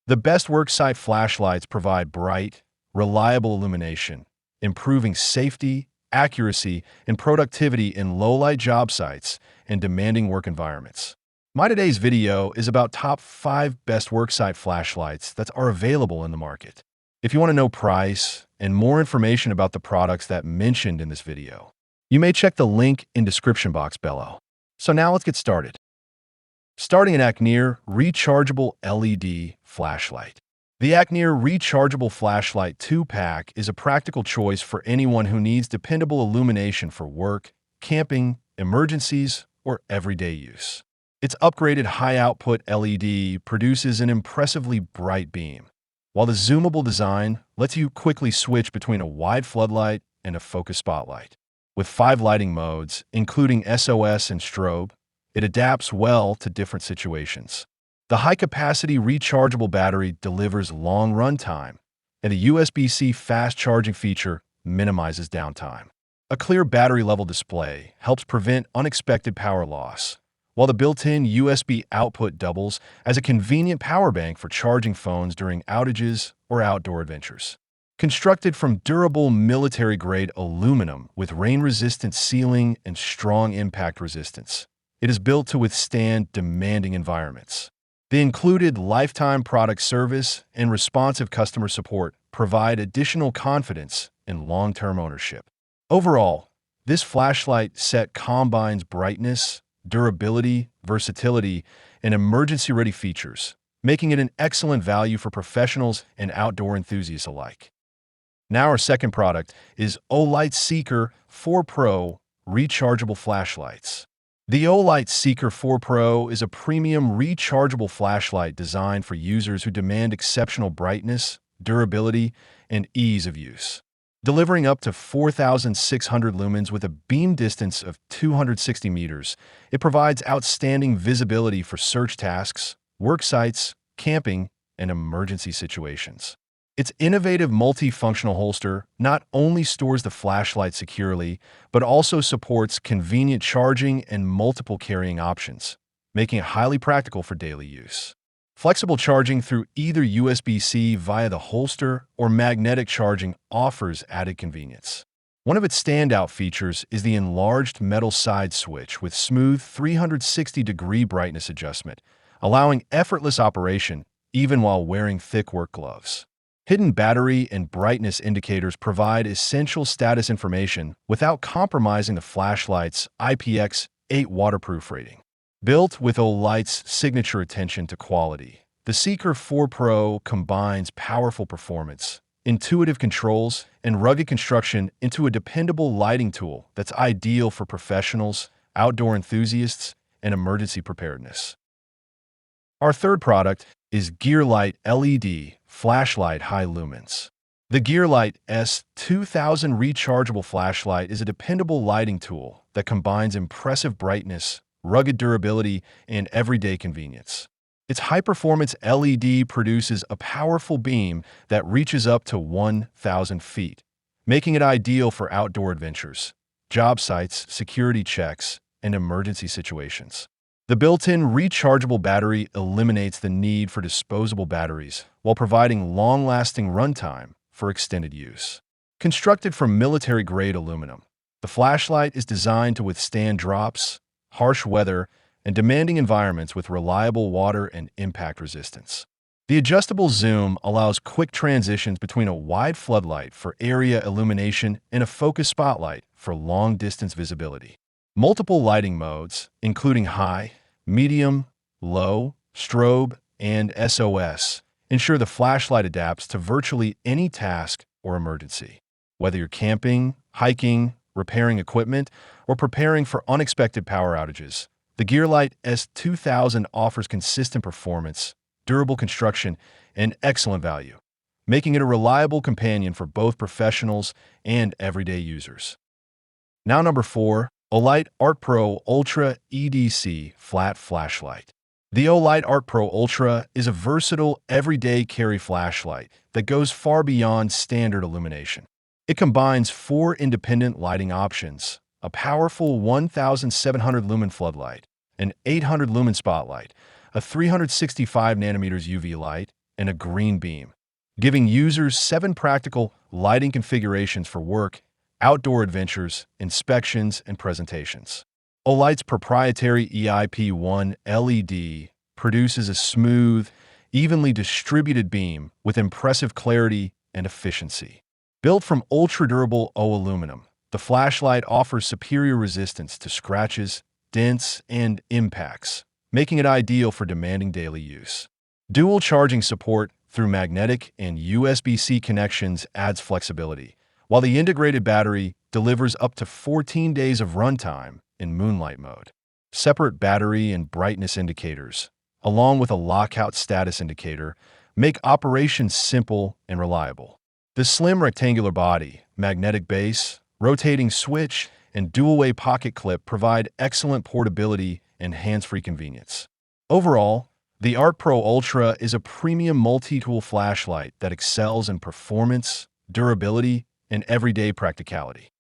The best worksite flashlights provide bright, reliable illumination, improving safety, accuracy, and productivity in low-light job sites and demanding work environments. My today's video is about top 5 best worksite flashlights that are available in the market. If you want to know price and more information about the products that mentioned in this video, you may check the link in description box below. So now let's get started. Starting at ArkPro Rechargeable LED Flashlight. The ArkPro Rechargeable Flashlight 2-pack is a practical choice for anyone who needs dependable illumination for work, camping, emergencies, or everyday use. Its upgraded high-output LED produces an impressively bright beam, while the zoomable design lets you quickly switch between a wide floodlight and a focus spotlight. With 5 lighting modes, including SOS and strobe, it adapts well to different situations. The high-capacity rechargeable battery delivers long runtime, and the USB-C fast charging feature minimizes downtime. A clear battery-level display helps prevent unexpected power loss, while the built-in USB output doubles as a convenient power bank for charging phones during outages or outdoor adventures. Constructed from durable military-grade aluminum with rain-resistant sealing and strong impact resistance, it is built to withstand demanding environments. The included lifetime product service and responsive customer support provide additional confidence in long-term ownership. Overall, this flashlight set combines brightness, durability, versatility, and emergency-ready features, making it an excellent value for professionals and outdoor enthusiasts alike. Now our second product is Olight Seeker 4 Pro Rechargeable Flashlights. The Olight Seeker 4 Pro is a premium rechargeable flashlight designed for users who demand exceptional brightness, durability, and ease of use. Delivering up to 4,600 lumens with a beam distance of 260 meters, it provides outstanding visibility for search tasks, work sites, camping, and emergency situations. Its innovative multifunctional holster not only stores the flashlight securely, but also supports convenient charging and multiple carrying options, making it highly practical for daily use. Flexible charging through either USB-C via the holster or magnetic charging offers added convenience. One of its standout features is the enlarged metal side switch with smooth 360-degree brightness adjustment, allowing effortless operation even while wearing thick work gloves. Hidden battery and brightness indicators provide essential status information without compromising the flashlight's IPX8 waterproof rating. Built with Olight's signature attention to quality, the Seeker 4 Pro combines powerful performance, intuitive controls, and rugged construction into a dependable lighting tool that's ideal for professionals, outdoor enthusiasts, and emergency preparedness. Our third product is Gearlight LED Flashlight High Lumens. The Gearlight S2000 rechargeable flashlight is a dependable lighting tool that combines impressive brightness, rugged durability, and everyday convenience. Its high-performance LED produces a powerful beam that reaches up to 1,000 feet, making it ideal for outdoor adventures, job sites, security checks, and emergency situations. The built-in rechargeable battery eliminates the need for disposable batteries while providing long-lasting runtime for extended use. Constructed from military-grade aluminum, the flashlight is designed to withstand drops, harsh weather, and demanding environments with reliable water and impact resistance. The adjustable zoom allows quick transitions between a wide floodlight for area illumination and a focus spotlight for long-distance visibility. Multiple lighting modes, including high, medium, low, strobe, and SOS, ensure the flashlight adapts to virtually any task or emergency. Whether you're camping, hiking, repairing equipment, or preparing for unexpected power outages, the Gearlight S2000 offers consistent performance, durable construction, and excellent value, making it a reliable companion for both professionals and everyday users. Now number 4, Olight ArkPro Ultra EDC Flat Flashlight. The Olight ArkPro Ultra is a versatile, everyday carry flashlight that goes far beyond standard illumination. It combines 4 independent lighting options, a powerful 1,700 lumen floodlight, an 800 lumen spotlight, a 365 nanometers UV light, and a green beam, giving users 7 practical lighting configurations for work, outdoor adventures, inspections, and presentations. Olight's proprietary EIP1 LED produces a smooth, evenly distributed beam with impressive clarity and efficiency. Built from ultra-durable aluminum, the flashlight offers superior resistance to scratches, dents, and impacts, making it ideal for demanding daily use. Dual charging support through magnetic and USB-C connections adds flexibility, while the integrated battery delivers up to 14 days of runtime in moonlight mode. Separate battery and brightness indicators, along with a lockout status indicator, make operations simple and reliable. The slim rectangular body, magnetic base, rotating switch, and dual-way pocket clip provide excellent portability and hands-free convenience. Overall, the ArkPro Ultra is a premium multi-tool flashlight that excels in performance, durability, and everyday practicality.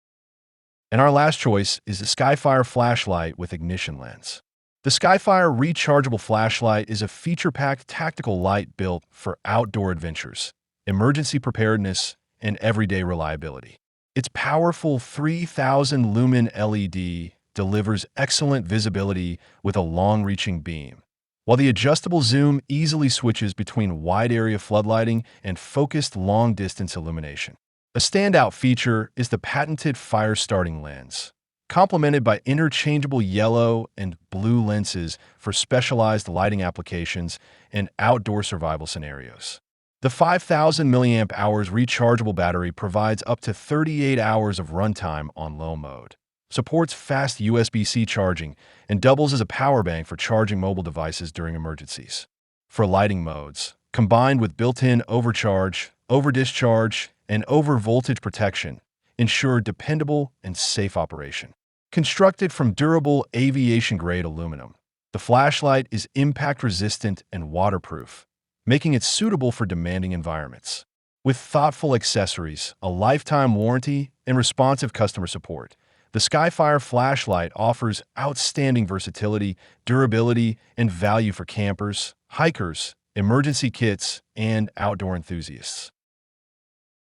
And our last choice is the Skyfire flashlight with ignition lens. The Skyfire rechargeable flashlight is a feature-packed tactical light built for outdoor adventures, emergency preparedness, and everyday reliability. Its powerful 3,000 lumen LED delivers excellent visibility with a long-reaching beam, while the adjustable zoom easily switches between wide-area floodlighting and focused long-distance illumination. A standout feature is the patented fire-starting lens, complemented by interchangeable yellow and blue lenses for specialized lighting applications and outdoor survival scenarios. The 5,000 mAh rechargeable battery provides up to 38 hours of runtime on low mode, supports fast USB-C charging, and doubles as a power bank for charging mobile devices during emergencies. For lighting modes, combined with built-in overcharge, over-discharge, and over-voltage protection, ensure dependable and safe operation. Constructed from durable aviation-grade aluminum, the flashlight is impact-resistant and waterproof, making it suitable for demanding environments. With thoughtful accessories, a lifetime warranty, and responsive customer support, the Skyfire flashlight offers outstanding versatility, durability, and value for campers, hikers, emergency kits, and outdoor enthusiasts.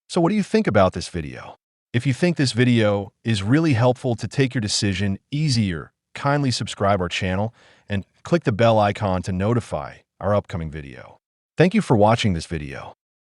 So what do you think about this video? If you think this video is really helpful to take your decision easier, kindly subscribe our channel and click the bell icon to notify our upcoming video. Thank you for watching this video.